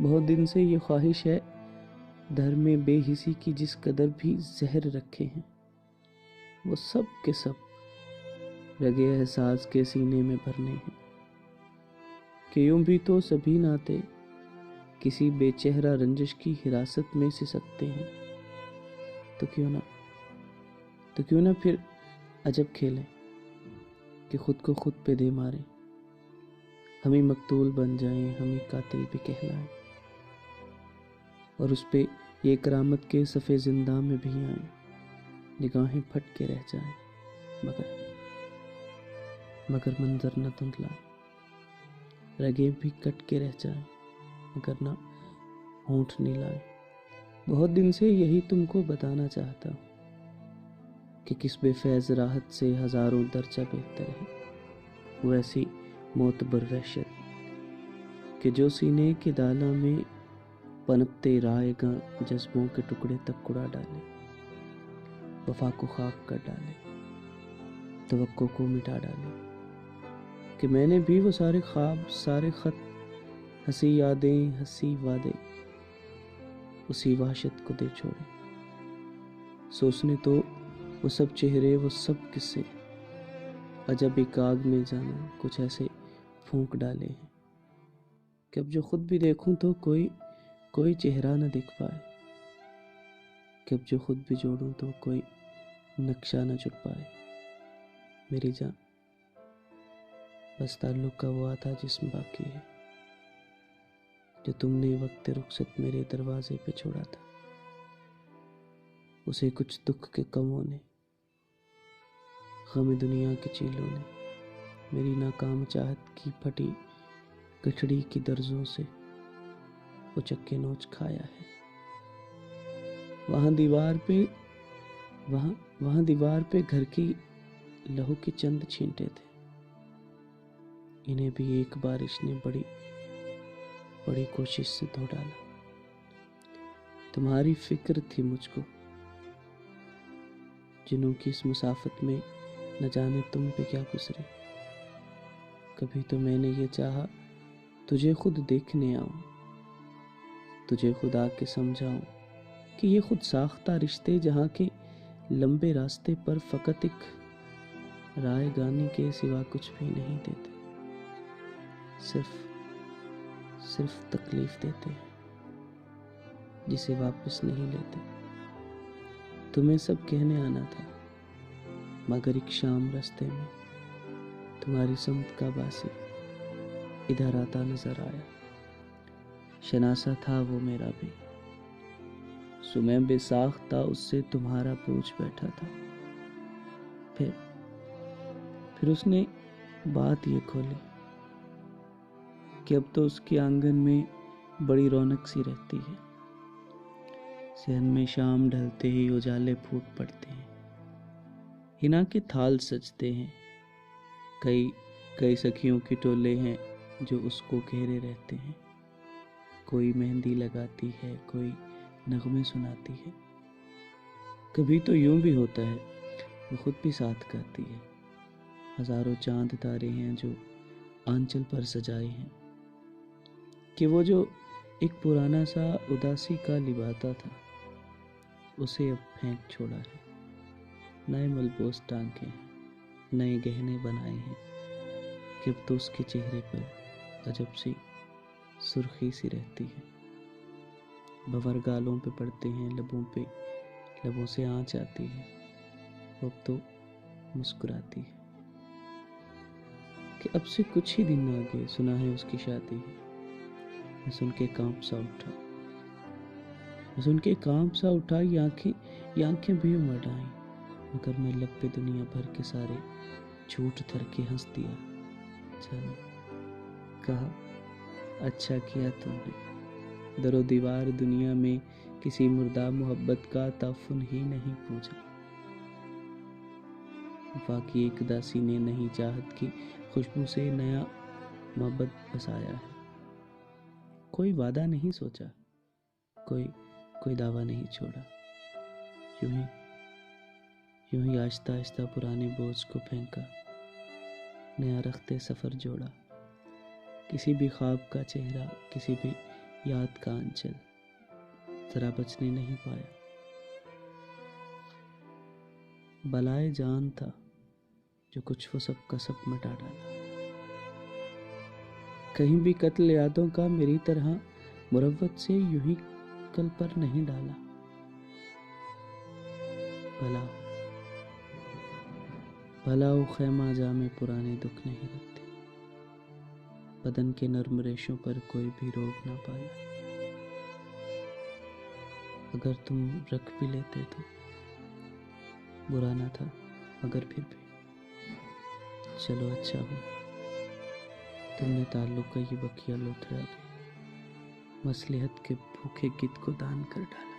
بہت دن سے یہ خواہش ہے دھر میں بے حسی کی جس قدر بھی زہر رکھے ہیں وہ سب کے سب رگے احساس کے سینے میں بھرنے ہیں، کہ یوں بھی تو سبھی ناطے کسی بے چہرہ رنجش کی حراست میں سکتے ہیں، تو کیوں نہ پھر عجب کھیلیں کہ خود کو خود پہ دے ماریں، ہم ہی مقتول بن جائیں، ہم ہی قاتل بھی کہلائیں، اور اس پہ یہ کرامت کے صفِ زندہ میں بھی آئیں، نگاہیں پھٹ کے رہ جائیں، مگر منظر نہ دھندلائیں، رگیں بھی کٹ کے رہ جائیں مگر نہ ہونٹ نیلائیں۔ بہت دن سے یہی تم کو بتانا چاہتا ہوں کہ کس بے فیض راحت سے ہزاروں درجہ بہتر ہے وہ ایسی معتبر وحشت کہ جو سینے کے دالا میں پنپتے رائے گاں جذبوں کے ٹکڑے تک اڑا ڈالے، وفا کو خاک کر ڈالے، توقع کو مٹا ڈالے، کہ میں نے بھی وہ سارے خواب، سارے خط، ہنسی یادیں، ہنسی وعدے اسی وحشت کو دے چھوڑے، سوچنے تو وہ سب چہرے، وہ سب قصے عجب ایک آگ میں جانا کچھ ایسے پھونک ڈالے ہیں کہ اب جو خود بھی دیکھوں تو کوئی چہرہ نہ دکھ پائے، کہ اب جو خود بھی جوڑوں تو کوئی نقشہ نہ جڑ پائے۔ میری جان، بس تعلق کا وہ آدھا جسم باقی ہے جو تم نے وقت رخصت میرے دروازے پہ چھوڑا تھا، اسے کچھ دکھ کے کموں نے، غم دنیا کے چیلوں نے میری ناکام چاہت کی پھٹی گٹھڑی کی درزوں سے اچک کے نوچ کھایا ہے۔ وہاں دیوار پہ گھر کی لہو کے چند چھینٹے تھے، انہیں بھی ایک بارش نے بڑی کوشش سے دھو ڈالا۔ تمہاری فکر تھی مجھ کو، جنوں کی اس مسافت میں نہ جانے تم پہ کیا گزرے، کبھی تو میں نے یہ چاہا تجھے خود دیکھنے آؤں، تجھے خود آ کے سمجھاؤں کہ یہ خود ساختہ رشتے جہاں کے لمبے راستے پر فقط ایک رائے گانی کے سوا کچھ بھی نہیں دیتے، صرف تکلیف دیتے ہیں جسے واپس نہیں لیتے۔ تمہیں سب کہنے آنا تھا مگر ایک شام رستے میں تمہاری سمت کا باسی ادھر آتا نظر آیا، شناسا تھا وہ میرا بھی، سو میں بے ساختہ اس سے تمہارا پوچھ بیٹھا تھا۔ پھر اس نے بات یہ کھولی کہ اب تو اس کے آنگن میں بڑی رونق سی رہتی ہے، صحن میں شام ڈھلتے ہی اجالے پھوٹ پڑتے ہیں، ہنا کے تھال سجتے ہیں، کئی سکھیوں کے ٹولے ہیں جو اس کو گھیرے رہتے ہیں، کوئی مہندی لگاتی ہے، کوئی نغمے سناتی ہے، کبھی تو یوں بھی ہوتا ہے وہ خود بھی ساتھ گاتی ہے، ہزاروں چاند تارے ہیں جو آنچل پر سجائے ہیں، کہ وہ جو ایک پرانا سا اداسی کا لباتا تھا اسے اب پھینک چھوڑا ہے، نئے ملبوس ٹانکے ہیں، نئے گہنے بنائے ہیں، کہ اب تو اس کے چہرے پر عجب سی سرخی سی رہتی ہے، بھور گالوں پہ پڑتے ہیں، لبوں سے آنچ آتی ہے، وہ اب تو مسکراتی ہے کہ اب سے کچھ ہی دن آگے سنا ہے اس کی شادی ہے۔ میں سن کے کانپ سا اٹھا، یہ آنکھیں بھی امڑ آئیں، مگر میں لب پہ دنیا بھر کے سارے جھوٹ دھر کے ہنس دیا، جانا کہا اچھا کیا تم نے، در و دیوار دنیا میں کسی مردہ محبت کا تعفن ہی نہیں پوچھا، وفا کی ایک داسی نے نہیں چاہت کی خوشبو سے نیا محبت بسایا ہے، کوئی وعدہ نہیں سوچا، کوئی دعویٰ نہیں چھوڑا، یوں ہی آہستہ آہستہ پرانے بوجھ کو پھینکا، نیا رخت سفر جوڑا، کسی بھی خواب کا چہرہ، کسی بھی یاد کا آنچل ذرا بچنے نہیں پایا. بلائے جان تھا جو کچھ وہ سب کا سب مٹا ڈالا. کہیں بھی قتل یادوں کا میری طرح مروت سے یوں ہی کل پر نہیں ڈالا. بھلا ہو خیمہ جا میں پرانے دکھ نہیں رکھتے. بدن کے نرم ریشوں پر کوئی بھی روگ نہ پالا. اگر تم رکھ بھی لیتے تو برا نہ تھا، مگر پھر بھی چلو اچھا ہو تم نے تعلق کا یہ بقیہ لوتھڑا بھی مصلحت کے بھوکے گد کو دان کر ڈالا.